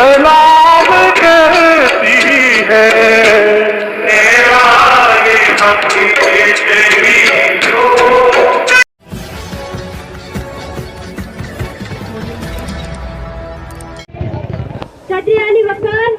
सलाम कहती है, तेरा ये हक तेरी जो। साथी वफान,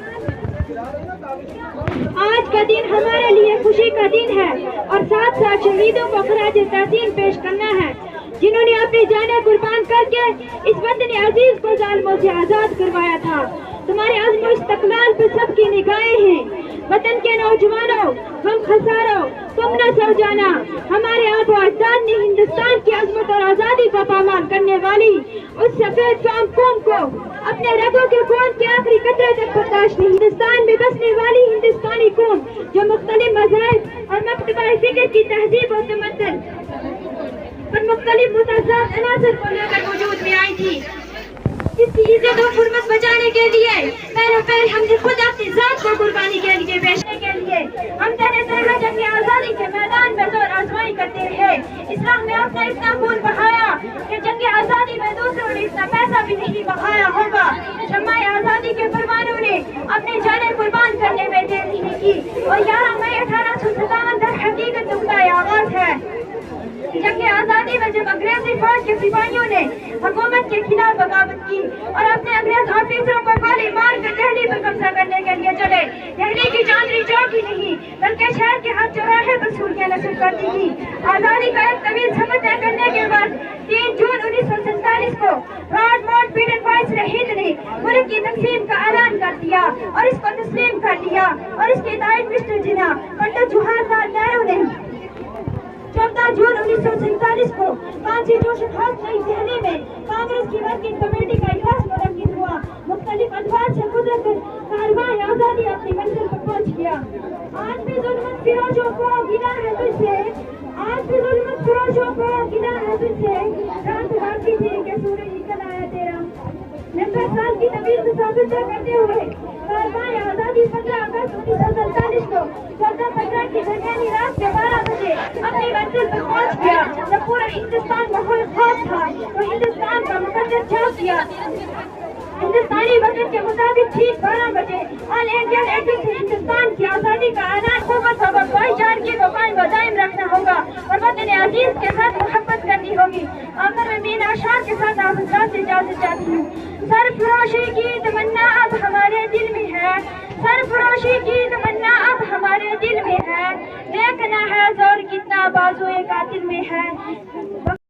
आज का दिन हमारे लिए खुशी का दिन है और साथ साथ शहीदों को खराज तहसीन पेश करना है, जिन्होंने अपनी जानें कुर्बान करके इस वतन अजीज को जालिमों से आजाद करवाया था। तुम्हारे अज़्म इस्तक़लाल पे सबकी निगाहें हैं। वतन के नौजवानों, हम खसारों, तुम न सो जाना। हमारे आबो अजदाद ने हिंदुस्तान की अज़मत और आज़ादी को पामाल करने वाली उस सफेद शाम कौम को अपने रगों के खून के आखिरी कतरे तक बर्दाश्त नहीं। हिंदुस्तान में बसने वाली हिंदुस्तानी कौम जो मुख्तलिफ मज़हब और मकतबा फ़िक्र की तहजीब और तमद्दुन पर मुख्तलिफ मुतज़ाद अनासर को लेकर वजूद में आई थी। इसकी इज्जत और हुर्मत बचाने के लिए पहले पहले हमने खुद अपनी जात को कुर्बानी के लिए पेशने के लिए हम तने जंग आजादी के मैदान में जोर आजमाई करते रहे। इस्लाम में आपने इतना खून बहाया कि जंग आजादी में दूसरों ने इतना पैसा भी नहीं बहाया होगा। शम्माए आजादी के परवानों ने अपनी जानें कुर्बान करने में देर नहीं की और 11 मई 1857 दर हकीकत नुक्ता आगाज है। जंग आजादी में जब अंग्रेजी फौज के सिपाहियों ने हुकूमत के खिलाफ बगावत की और अपने अंग्रेज ऑफिसरों को गोली मार कर दिल्ली पर कब्जा करने के लिए चले, दिल्ली की चांदनी चौक ही नहीं बल्कि शहर के हर चौराहे पर सूलियां नस्ल करती थी। आजादी का एक तवील सफर तय करने के बाद 3 जून 1947 को लॉर्ड माउंटबेटन वायसराय हिंद ने मुल्क की तकसीम का ऐलान कर दिया और इसको तस्लीम कर लिया और इसकी हिदायत मिस्टर जिन्ना पंडित जवाहरलाल नेहरू ने 14 जून 1947 को कॉन्स्टिट्यूशन हाउस नई दिल्ली में कांग्रेस की वर्किंग कमेटी का इजलास मुनक्किद हुआ। मुख्तलिफ अदवार से गुजर कर कारवां आजादी अपनी मंजिल पर पहुंच गया। आज भी जुल्मत फिरोजों को गिला है तुझसे, आज भी जुल्मत फिरोजों को गिला है तुझसे, रात बाकी थी कि सूरज निकल आया तेरा। 90 साल की तवील मुसाफिर तय करते हुए कारवां आजादी 15 अगस्त 1947 को 14-15 की दरमियानी रात के 12 बजे अपनी मंजिल पर पहुंच गया। जब पूरा हिंदुस्तान माहौल खौफ था तो हिंदुस्तान का मुकद्दर छाप दिया। हिंदुस्तानी वक्त के मुताबिक ठीक 12 बजे ऑल इंडिया रेडियो से हिंदुस्तान की आजादी का ऐलान हुकूमत और भाईचारगी को कायम व दायम रखना होगा और वतन अजीज के साथ मोहब्बत करनी होगी। आखिर में मीन आशार के साथ आप से इजाजत चाहती हूँ। सरफरोशी की तमन्ना अब हमारे दिल में है, सरफरोशी की तमन्ना अब हमारे दिल में है, देखना है जोर कितना बाजुए कातिल में है।